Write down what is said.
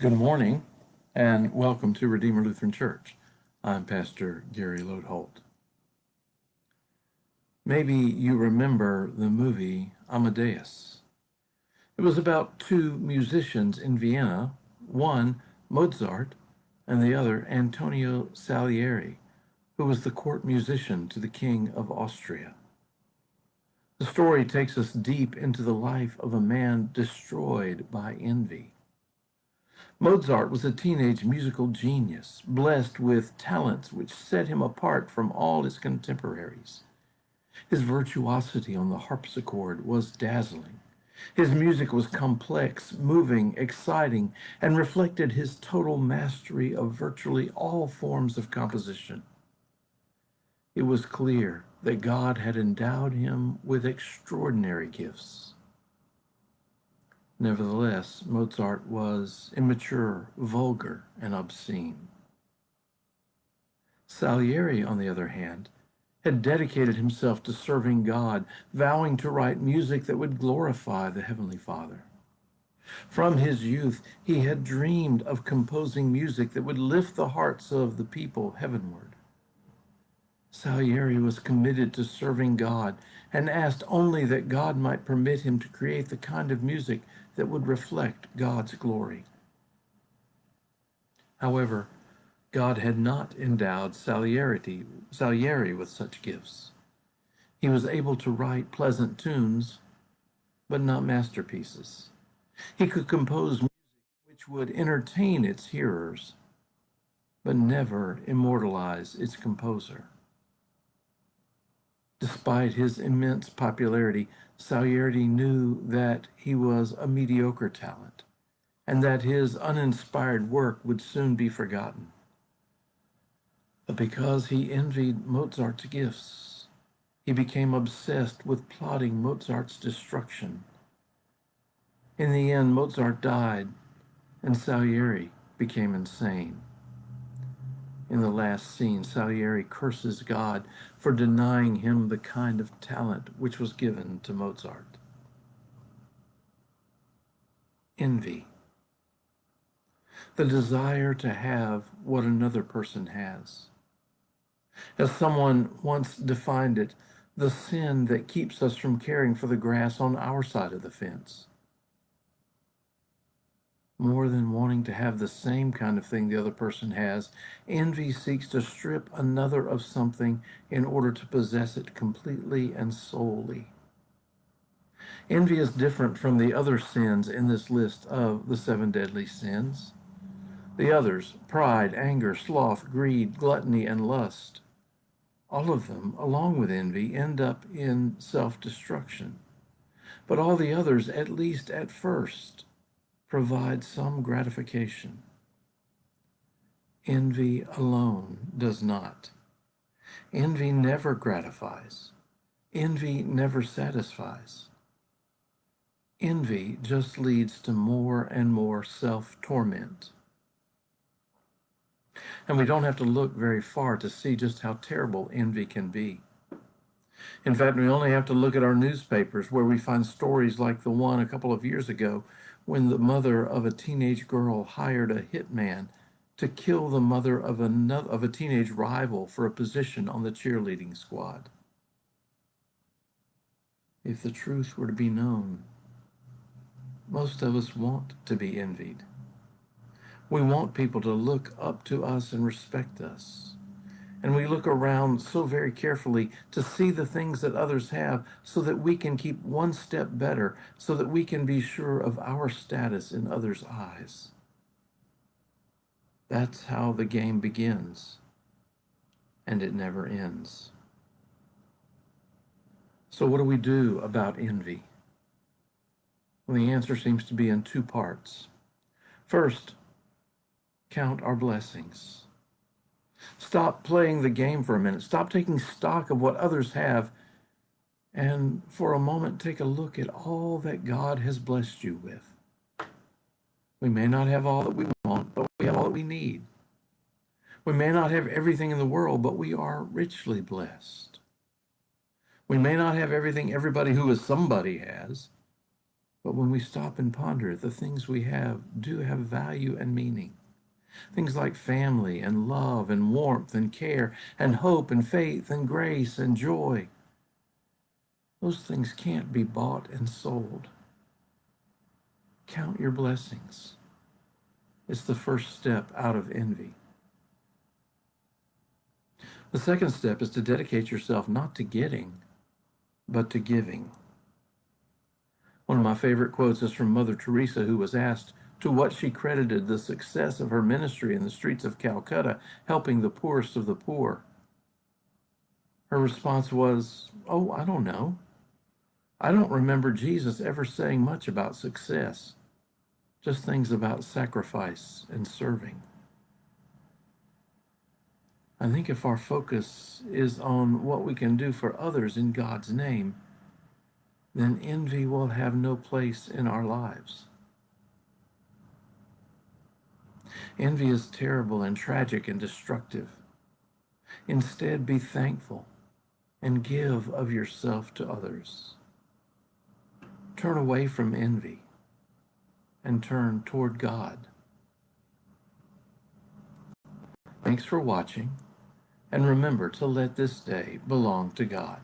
Good morning and welcome to Redeemer Lutheran Church. I'm Pastor Gary Lodeholt. Maybe you remember the movie Amadeus. It was about two musicians in Vienna, one Mozart and the other Antonio Salieri, who was the court musician to the King of Austria. The story takes us deep into the life of a man destroyed by envy. Mozart was a teenage musical genius, blessed with talents which set him apart from all his contemporaries. His virtuosity on the harpsichord was dazzling. His music was complex, moving, exciting, and reflected his total mastery of virtually all forms of composition. It was clear that God had endowed him with extraordinary gifts. Nevertheless, Mozart was immature, vulgar, and obscene. Salieri, on the other hand, had dedicated himself to serving God, vowing to write music that would glorify the Heavenly Father. From his youth, he had dreamed of composing music that would lift the hearts of the people heavenward. Salieri was committed to serving God and asked only that God might permit him to create the kind of music that would reflect God's glory. However, God had not endowed Salieri with such gifts. He was able to write pleasant tunes, but not masterpieces. He could compose music which would entertain its hearers, but never immortalize its composer. Despite his immense popularity, Salieri knew that he was a mediocre talent and that his uninspired work would soon be forgotten. But because he envied Mozart's gifts, he became obsessed with plotting Mozart's destruction. In the end, Mozart died and Salieri became insane. In the last scene, Salieri curses God for denying him the kind of talent which was given to Mozart. Envy. The desire to have what another person has. As someone once defined it, the sin that keeps us from caring for the grass on our side of the fence. More than wanting to have the same kind of thing the other person has, envy seeks to strip another of something in order to possess it completely and solely. Envy is different from the other sins in this list of the 7 deadly sins. The others, pride, anger, sloth, greed, gluttony, and lust, all of them, along with envy, end up in self-destruction. But all the others, at least at first, provide some gratification. Envy alone does not. Envy never gratifies. Envy never satisfies. Envy just leads to more and more self-torment. And we don't have to look very far to see just how terrible envy can be. In fact, we only have to look at our newspapers where we find stories like the one a couple of years ago when the mother of a teenage girl hired a hitman to kill the mother of a teenage rival for a position on the cheerleading squad. If the truth were to be known, most of us want to be envied. We want people to look up to us and respect us. And we look around so very carefully to see the things that others have so that we can keep one step better, so that we can be sure of our status in others' eyes. That's how the game begins, and it never ends. So what do we do about envy? Well, the answer seems to be in 2 parts. First, count our blessings. Stop playing the game for a minute. Stop taking stock of what others have. And for a moment, take a look at all that God has blessed you with. We may not have all that we want, but we have all that we need. We may not have everything in the world, but we are richly blessed. We may not have everything everybody who is somebody has, But when we stop and ponder, the things we have do have value and meaning. Things like family and love and warmth and care and hope and faith and grace and joy. Those things can't be bought and sold. Count your blessings. It's the first step out of envy. The second step is to dedicate yourself not to getting, but to giving. One of my favorite quotes is from Mother Teresa, who was asked to what she credited the success of her ministry in the streets of Calcutta, helping the poorest of the poor. Her response was, "Oh, I don't know. I don't remember Jesus ever saying much about success, just things about sacrifice and serving." I think if our focus is on what we can do for others in God's name, then envy will have no place in our lives. Envy is terrible and tragic and destructive. Instead, be thankful and give of yourself to others. Turn away from envy and turn toward God. Thanks for watching, and remember to let this day belong to God.